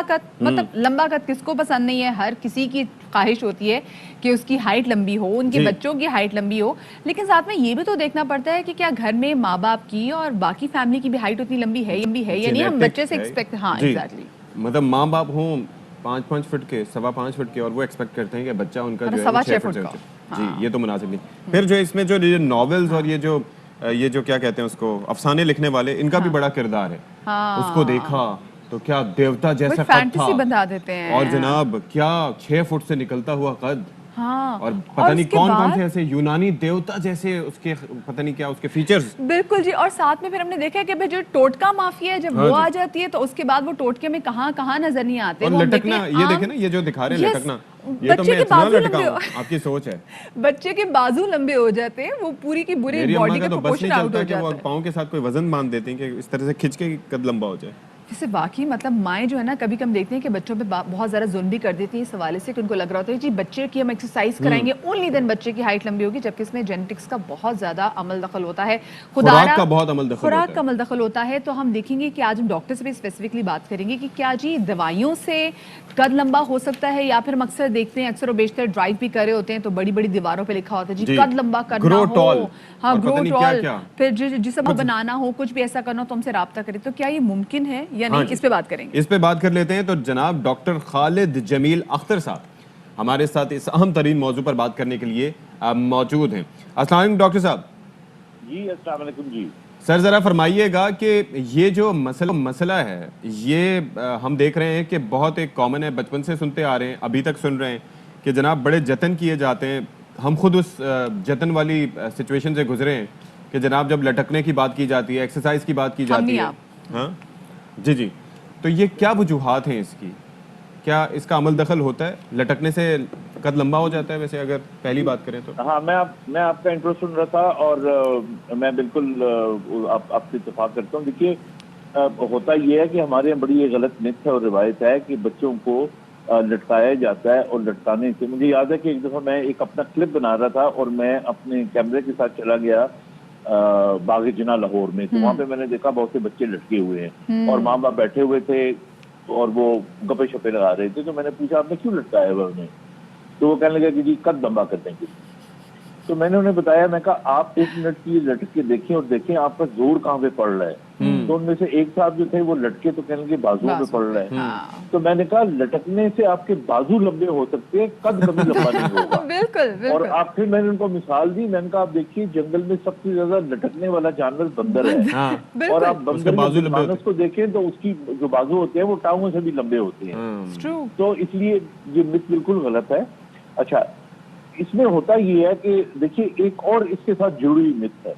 قد مطلب لمبا قد کس کو پسند نہیں ہے؟ ہر کسی کی خواہش ہوتی ہے کہ اس کی ہائٹ لمبی ہو، ان کے بچوں کی ہائٹ لمبی ہو، لیکن ساتھ میں یہ بھی تو دیکھنا پڑتا ہے کہ کیا گھر میں ماں باپ کی اور باقی فیملی کی بھی ہائٹ اتنی لمبی ہے یا نہیں؟ ہم بچے سے ایکسپیکٹ ایگزیکٹلی مطلب ماں باپ ہوں 5 فٹ کے 5.25 فٹ کے اور وہ ایکسپیکٹ کرتے ہیں کہ بچہ ان کا جو ہے 6 فٹ سے جی یہ تو مناسب نہیں. پھر جو اس میں جو ناولز اور یہ جو کیا کہتے ہیں اس کو افسانے لکھنے والے، ان کا بھی بڑا کردار ہے. اس کو دیکھا تو کیا دیوتا جیسا قد تھا اور جناب کیا 6 فٹ سے نکلتا ہوا قد، اور پتہ نہیں کون سے ایسے یونانی دیوتا جیسے اس کے پتہ نہیں کیا اس کے فیچرز. بالکل جی. اور ساتھ میں پھر ہم نے دیکھا کہ جو ٹوٹکا مافیا ہے جب وہ آ جاتی ہے تو اس کے بعد وہ ٹوٹکے میں کہاں نظر نہیں آتے. اور لٹکنا، یہ دیکھیں نا، یہ جو دکھا رہے ہیں لٹکنا، یہ تو میں اتنا لٹکا ہوں، آپ کی سوچ ہے. بچے کے بازو لمبے ہو جاتے ہیں، وہ پوری کی پوری باڈی کا پروپورشن آؤٹ ہو جاتا ہے. وہ پاؤں کے ساتھ کوئی وزن باندھ دیتے ہیں کہ اس طرح سے کھچ کے قد لمبا ہو جائے. جسے باقی مطلب مائیں جو ہے نا کبھی کم دیکھتے ہیں کہ بچوں پہ بہت زیادہ ظلم بھی کر دیتی ہیں اس حوالے سے کہ ان کو لگ رہا ہوتا ہے جی بچے کی ہم ایکسرسائز کرائیں گے اونلی دین بچے کی ہائٹ لمبی ہوگی، جبکہ اس میں جینیٹکس کا بہت زیادہ عمل دخل ہوتا ہے، خوراک کا بہت عمل دخل ہوتا ہے. تو ہم دیکھیں گے کہ آج ہم ڈاکٹر سے بھی اسپیسیفکلی بات کریں گے کہ کیا جی دوائیوں سے قد لمبا ہو سکتا ہے، یا پھر ہم اکثر دیکھتے ہیں اکثر و بیشتر ڈرائیو بھی کر رہے ہوتے ہیں تو بڑی بڑی دیواروں پہ لکھا ہوتا ہے جی قد لمبا کرنا ہو، ہاں گرو ٹال، پھر جسم بنانا ہو، کچھ بھی ایسا کرنا ہو تو ہم سے رابطہ کریں. تو کیا یہ ممکن ہے یا نہیں؟ اس پہ بات کریں گے. اس پہ بات کر لیتے ہیں. تو جناب ڈاکٹر خالد جمیل اختر صاحب ہمارے ساتھ اس اہم ترین موضوع پر بات کرنے کے لیے موجود ہیں. السلام علیکم ڈاکٹر صاحب. جی السلام علیکم. جی سر ذرا فرمائیے گا کہ یہ جو مسئلہ ہے یہ ہم دیکھ رہے ہیں کہ بہت ایک کامن ہے، بچپن سے سنتے آ رہے ہیں، ابھی تک سن رہے ہیں کہ جناب بڑے جتن کیے جاتے ہیں. ہم خود اس جتن والی سچویشن سے گزرے ہیں کہ جناب جب لٹکنے کی بات کی جاتی ہے، ایکسرسائز کی بات کی جاتی ہے. ہاں جی. تو یہ کیا وجوہات ہیں اس کی؟ کیا اس کا عمل دخل ہوتا ہے؟ لٹکنے سے قد لمبا ہو جاتا ہے ویسے اگر پہلی بات کریں تو؟ ہاں میں آپ کا انٹرو سن رہا تھا اور میں بالکل آپ سے اتفاق کرتا ہوں. دیکھیے ہوتا یہ ہے کہ ہمارے یہاں بڑی یہ غلط مت ہے اور روایت ہے کہ بچوں کو لٹکایا جاتا ہے، اور لٹکانے سے مجھے یاد ہے کہ ایک دفعہ میں ایک اپنا کلپ بنا رہا تھا اور میں اپنے کیمرے کے ساتھ چلا گیا باغ جناح لاہور میں. تو وہاں پہ میں نے دیکھا بہت سے بچے لٹکے ہوئے ہیں اور ماں باپ بیٹھے ہوئے تھے اور وہ گپے شپے لگا رہے تھے. تو میں نے پوچھا آپ نے کیوں لٹکایا ہوا انہیں؟ تو وہ کہنے لگا کہ جی قد لمبا کر دیں گے. تو میں نے انہیں بتایا، میں کہا آپ 1 منٹ کی لٹک کے دیکھیں اور دیکھیں آپ کا زور کہاں پہ پڑ رہا ہے. تو ان میں سے ایک صاحب جو تھے وہ لٹکے تو کہنے لگے بازوؤں پہ پڑ رہا ہے. تو میں نے کہا لٹکنے سے آپ کے بازو لمبے ہو سکتے ہیں، قد کبھی لمبا نہیں ہوگا. بالکل. اور آپ پھر میں نے ان کو مثال دی، میں نے کہا آپ دیکھیے جنگل میں سب سے زیادہ لٹکنے والا جانور بندر ہے، اور آپ بندر کے مانس کو دیکھیں تو اس کی جو بازو ہوتے ہیں وہ ٹانگوں سے بھی لمبے ہوتے ہیں. تو اس لیے یہ مت بالکل غلط ہے. اچھا اس میں ہوتا یہ ہے کہ دیکھیے ایک اور اس کے ساتھ جڑی مت ہے،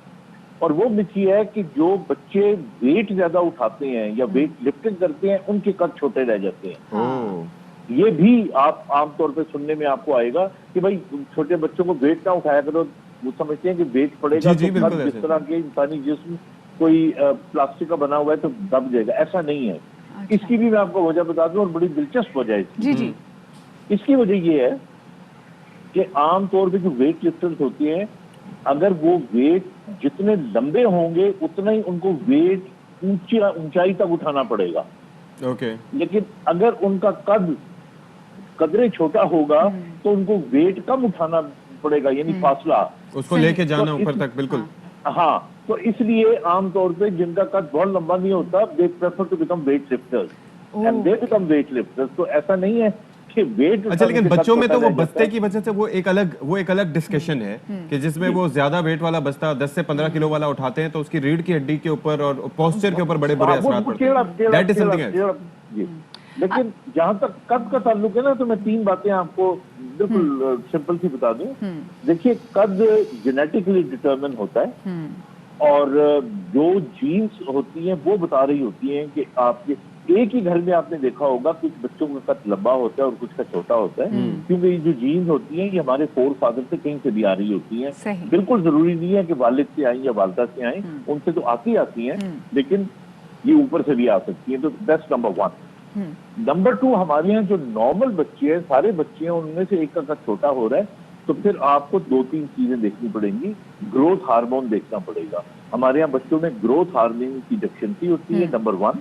اور وہ مت یہ ہے کہ جو بچے ویٹ زیادہ اٹھاتے ہیں یا ویٹ لفٹنگ کرتے ہیں ان کے قد چھوٹے رہ جاتے ہیں. یہ بھی آپ عام طور پہ سننے میں آپ کو آئے گا کہ بھائی چھوٹے بچوں کو ویٹ نہ اٹھایا کرو، وہ سمجھتے ہیں کہ ویٹ پڑے گا تو قد جس طرح کے انسانی جسم کوئی پلاسٹک کا بنا ہوا ہے تو دب جائے گا. ایسا نہیں ہے. اس کی بھی میں آپ کو وجہ بتا دوں اور بڑی دلچسپ وجہ ہے. اس کی وجہ یہ ہے کہ عام طور پہ جو ویٹ لفٹرز ہوتے ہیں اگر وہ ویٹ جتنے لمبے ہوں گے اتنا ہی ان کو ویٹ اونچائی تک اٹھانا پڑے گا. لیکن اگر ان کا قدرے چھوٹا ہوگا تو ان کو ویٹ کم اٹھانا پڑے گا، یعنی فاصلہ اس کو لے کے جانا اوپر تک. بالکل. ہاں تو اس لیے عام طور پہ جن کا قد بہت لمبا نہیں ہوتا they prefer to become weight lifters and they become weight lifters. تو ایسا نہیں ہے کہ ویٹ. اچھا لیکن بچوں میں تو وہ بستے کی وجہ سے وہ ایک الگ ڈسکشن ہے کہ جس میں وہ زیادہ ویٹ والا بستہ 10 سے 15 کلو والا اٹھاتے ہیں تو اس کی ریڑھ کی ہڈی کے اوپر اور پوسچر کے اوپر بڑے اثرات پڑتے ہیں. That is something else. لیکن جہاں تک قد کا تعلق ہے نا تو میں 3 باتیں آپ کو بالکل سمپل سی بتا دوں. دیکھیے قد جینیٹکلی ڈٹرمن ہوتا ہے اور جو جینز ہوتی ہیں وہ بتا رہی ہوتی ہیں کہ آپ کے ایک ہی گھر میں آپ نے دیکھا ہوگا کچھ بچوں کا قد لمبا ہوتا ہے اور کچھ کا چھوٹا ہوتا ہے، کیونکہ یہ جو جینز ہوتی ہیں یہ ہمارے فور فادر سے کہیں سے بھی آ رہی ہوتی ہیں. بالکل ضروری نہیں ہے کہ والد سے آئیں یا والدہ سے آئیں، ان سے تو آتی ہیں لیکن یہ اوپر سے بھی آ سکتی ہیں. تو دیٹس نمبر 1. نمبر 2 ہمارے یہاں جو نارمل بچے ہیں سارے بچے ہیں ان میں سے ایک کا قد چھوٹا ہو رہا ہے تو پھر آپ کو 2-3 چیزیں دیکھنی پڑیں گی. گروتھ ہارمون دیکھنا پڑے گا. ہمارے یہاں بچوں میں گروتھ ہارمون کی ڈیفیشنسی ہوتی ہے نمبر 1.